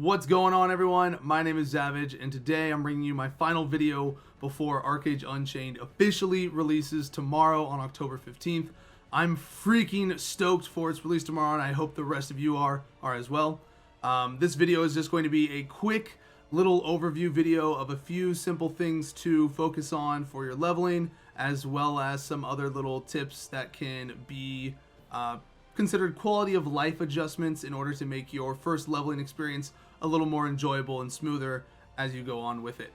What's going on, everyone? My name is Savage, and today I'm bringing you my final video before ArcheAge Unchained officially releases tomorrow on October 15th. I'm freaking stoked for its release tomorrow, and I hope the rest of you are as well. This video is just going to be a quick little overview video of a few simple things to focus on for your leveling, as well as some other little tips that can be considered quality of life adjustments in order to make your first leveling experience a little more enjoyable and smoother as you go on with it.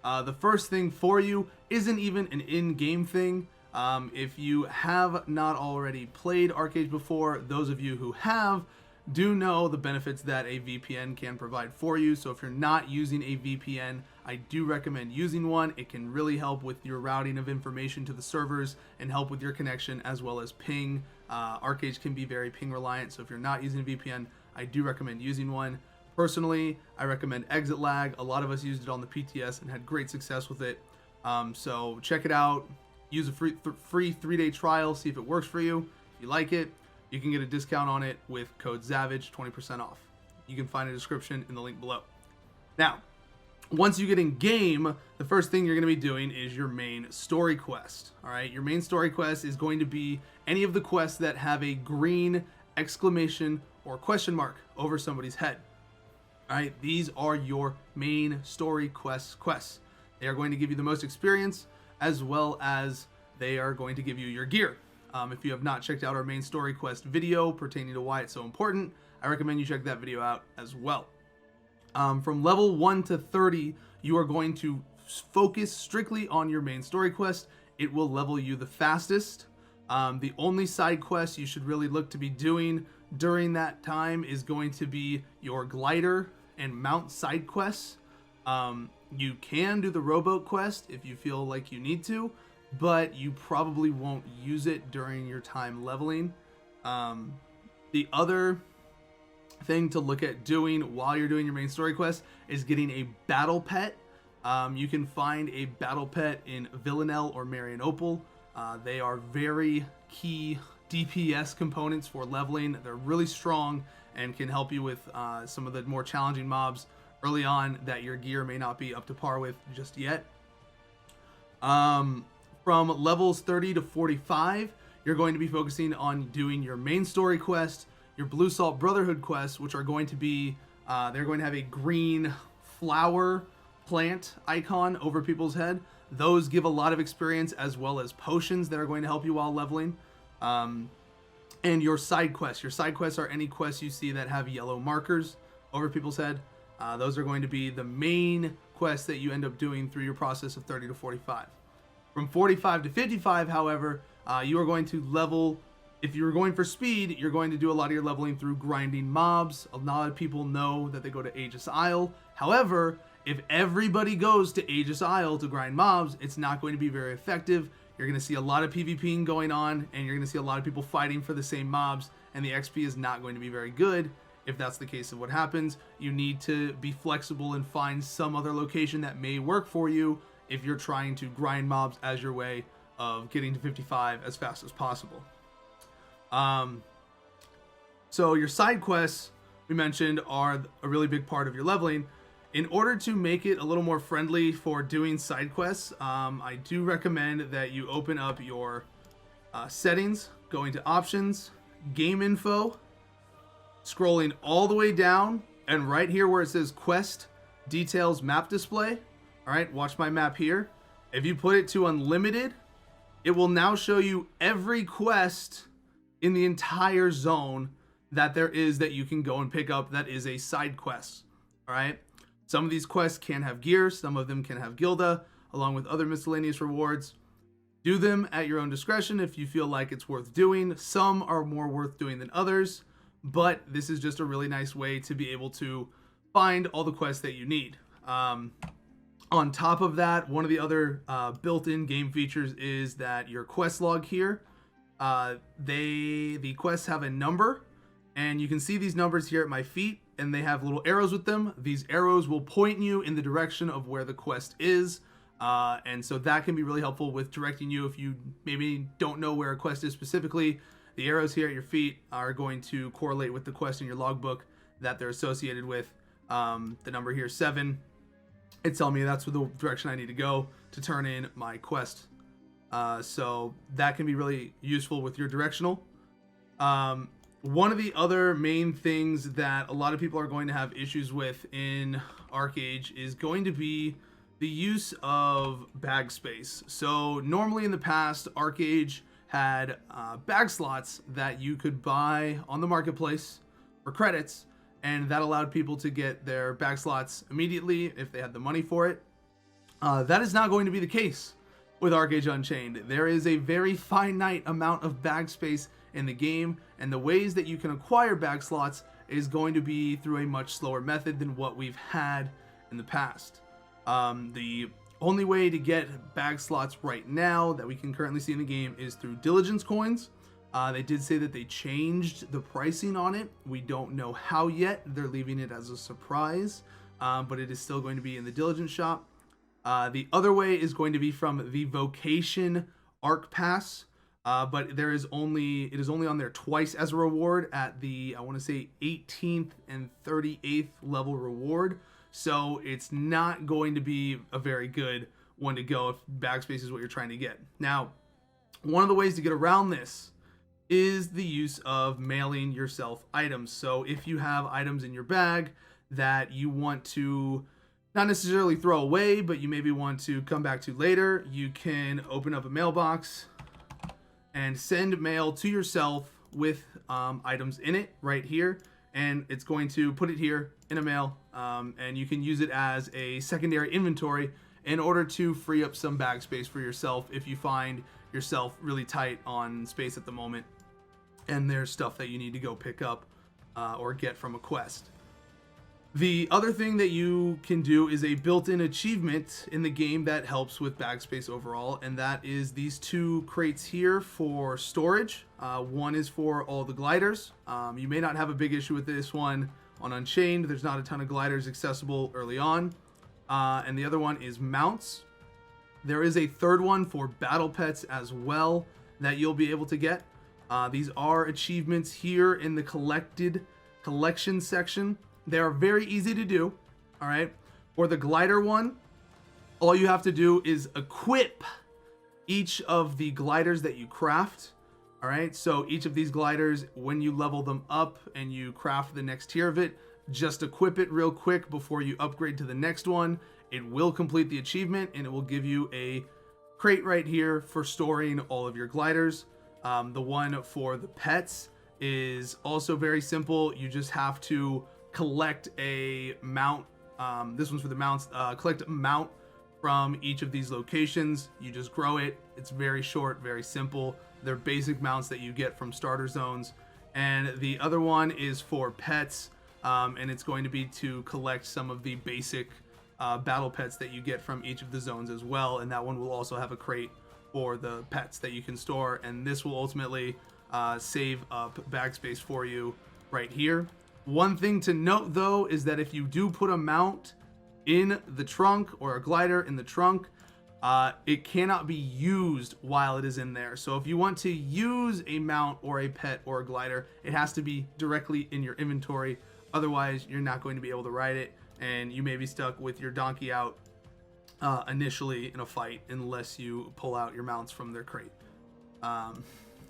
The first thing for you isn't even an in-game thing. If you have not already played ArcheAge before, those of you who have do know the benefits that a VPN can provide for you. So if you're not using a VPN, I do recommend using one. It can really help with your routing of information to the servers and help with your connection as well as ping. ArcheAge can be very ping reliant, so if you're not using a VPN, I do recommend using one. Personally, I recommend Exit Lag. A lot of us used it on the PTS and had great success with it. So check it out. Use a free 3-day trial, see if it works for you. If you like it, you can get a discount on it with code ZAVAGE, 20% off. You can find a description in the link below. Now, once you get in game, the first thing you're going to be doing is your main story quest. All right, your main story quest is going to be any of the quests that have a green exclamation or question mark over somebody's head. All right, these are your main story quests. They are going to give you the most experience, as well as they are going to give you your gear. If you have not checked out our main story quest video pertaining to why it's so important, I recommend you check that video out as well. From level 1 to 30, you are going to focus strictly on your main story quest. It will level you the fastest. The only side quest you should really look to be doing during that time is going to be your glider and mount side quests. You can do the rowboat quest if you feel like you need to, but you probably won't use it during your time leveling. The other thing to look at doing while you're doing your main story quest is getting a battle pet. You can find a battle pet in Villanelle or Marianople. They are very key DPS components for leveling. They're really strong and can help you with some of the more challenging mobs early on that your gear may not be up to par with just yet. From levels 30 to 45, you're going to be focusing on doing your main story quest, your Blue Salt Brotherhood quests, which are going to be, they're going to have a green flower plant icon over people's head. Those give a lot of experience, as well as potions that are going to help you while leveling. And your side quests. Your side quests are any quests you see that have yellow markers over people's head. Those are going to be the main quests that you end up doing through your process of 30 to 45. From 45 to 55, however, you are going to level. If you're going for speed, you're going to do a lot of your leveling through grinding mobs. A lot of people know that they go to Aegis Isle. However, if everybody goes to Aegis Isle to grind mobs, it's not going to be very effective. You're going to see a lot of PvPing going on, and you're going to see a lot of people fighting for the same mobs, and the XP is not going to be very good. If that's the case of what happens, you need to be flexible and find some other location that may work for you if you're trying to grind mobs as your way of getting to 55 as fast as possible. So your side quests, we mentioned, are a really big part of your leveling. In order to make it a little more friendly for doing side quests, I do recommend that you open up your settings, going to options, game info, scrolling all the way down, and right here where it says quest details map display. All right, watch my map here. If you put it to unlimited, it will now show you every quest in the entire zone that there is that you can go and pick up that is a side quest. All right, some of these quests can have gear, some of them can have Gilda, along with other miscellaneous rewards. Do them at your own discretion if you feel like it's worth doing. Some are more worth doing than others, but this is just a really nice way to be able to find all the quests that you need. On top of that, one of the other built-in game features is that your quest log here, the quests have a number, and you can see these numbers here at my feet, and they have little arrows with them. These arrows will point you in the direction of where the quest is, and so that can be really helpful with directing you if you maybe don't know where a quest is specifically. The arrows here at your feet are going to correlate with the quest in your logbook that they're associated with. The number here 7. It's telling me that's the direction I need to go to turn in my quest. So that can be really useful with your directional. One of the other main things that a lot of people are going to have issues with in ArcheAge is going to be the use of Backspace. So normally in the past, ArcheAge had bag slots that you could buy on the marketplace for credits, and that allowed people to get their bag slots immediately if they had the money for it. That is not going to be the case with ArcheAge Unchained. There is a very finite amount of bag space in the game, and the ways that you can acquire bag slots is going to be through a much slower method than what we've had in the past. The only way to get bag slots right now that we can currently see in the game is through diligence coins. They did say that they changed the pricing on it. We don't know how yet. They're leaving it as a surprise, but it is still going to be in the diligence shop. The other way is going to be from the Vocation Arc Pass, but it is only on there twice as a reward at the, I want to say, 18th and 38th level reward. So it's not going to be a very good one to go if Backspace is what you're trying to get. Now, one of the ways to get around this is the use of mailing yourself items. So if you have items in your bag that you want to not necessarily throw away, but you maybe want to come back to later, you can open up a mailbox and send mail to yourself with items in it right here, and it's going to put it here in a mail, and you can use it as a secondary inventory in order to free up some bag space for yourself if you find yourself really tight on space at the moment and there's stuff that you need to go pick up or get from a quest. The other thing that you can do is a built-in achievement in the game that helps with backspace overall, and that is these 2 crates here for storage. One is for all the gliders. You may not have a big issue with this one on Unchained. There's not a ton of gliders accessible early on. And the other one is mounts. There is a third one for battle pets as well that you'll be able to get. These are achievements here in the collection section. They are very easy to do, all right? For the glider one, all you have to do is equip each of the gliders that you craft, all right? So each of these gliders, when you level them up and you craft the next tier of it, just equip it real quick before you upgrade to the next one. It will complete the achievement, and it will give you a crate right here for storing all of your gliders. The one for the pets is also very simple. You just have to collect a mount. This one's for the mounts. Collect a mount from each of these locations. You just grow it. It's very short, very simple. They're basic mounts that you get from starter zones. And the other one is for pets, and it's going to be to collect some of the basic battle pets that you get from each of the zones as well. And that one will also have a crate for the pets that you can store, and this will ultimately save up backspace for you right here. One thing to note though is that if you do put a mount in the trunk or a glider in the trunk, it cannot be used while it is in there. So if you want to use a mount or a pet or a glider, it has to be directly in your inventory. Otherwise, you're not going to be able to ride it, and you may be stuck with your donkey out initially in a fight unless you pull out your mounts from their crate.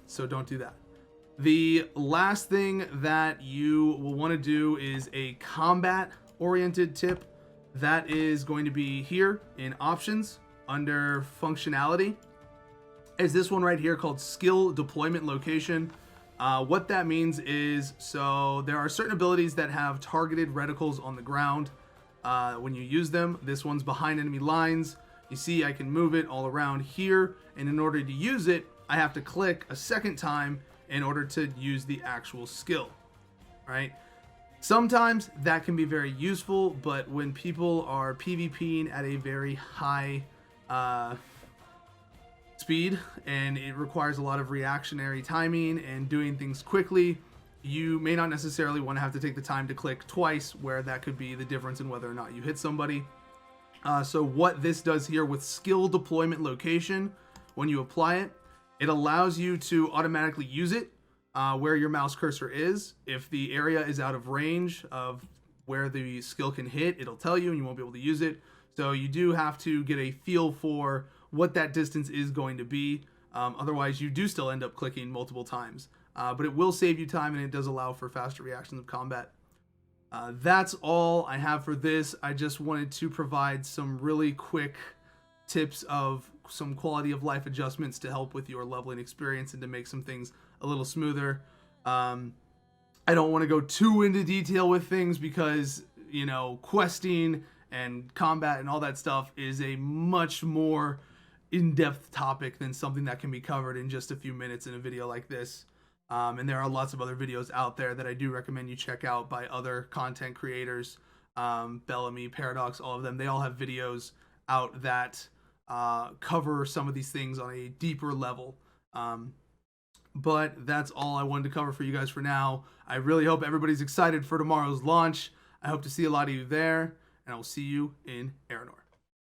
So don't do that. The last thing that you will want to do is a combat oriented tip. That is going to be here in options under functionality. Is this one right here called skill deployment location. What that means is, so there are certain abilities that have targeted reticles on the ground when you use them. This one's behind enemy lines. You see I can move it all around here, and in order to use it, I have to click a second time in order to use the actual skill, right? Sometimes that can be very useful, but when people are PvPing at a very high speed and it requires a lot of reactionary timing and doing things quickly, you may not necessarily want to have to take the time to click twice, where that could be the difference in whether or not you hit somebody. So what this does here with skill deployment location, when you apply it, it allows you to automatically use it where your mouse cursor is. If the area is out of range of where the skill can hit, it'll tell you and you won't be able to use it. So you do have to get a feel for what that distance is going to be. Otherwise, you do still end up clicking multiple times. But it will save you time, and it does allow for faster reactions of combat. That's all I have for this. I just wanted to provide some really quick tips of some quality of life adjustments to help with your leveling experience and to make some things a little smoother. I don't want to go too into detail with things because, you know, questing and combat and all that stuff is a much more in-depth topic than something that can be covered in just a few minutes in a video like this. And there are lots of other videos out there that I do recommend you check out by other content creators. Bellamy, Paradox, all of them. They all have videos out that cover some of these things on a deeper level. But that's all I wanted to cover for you guys for now. I really hope everybody's excited for tomorrow's launch. I hope to see a lot of you there, and I will see you in Aranor.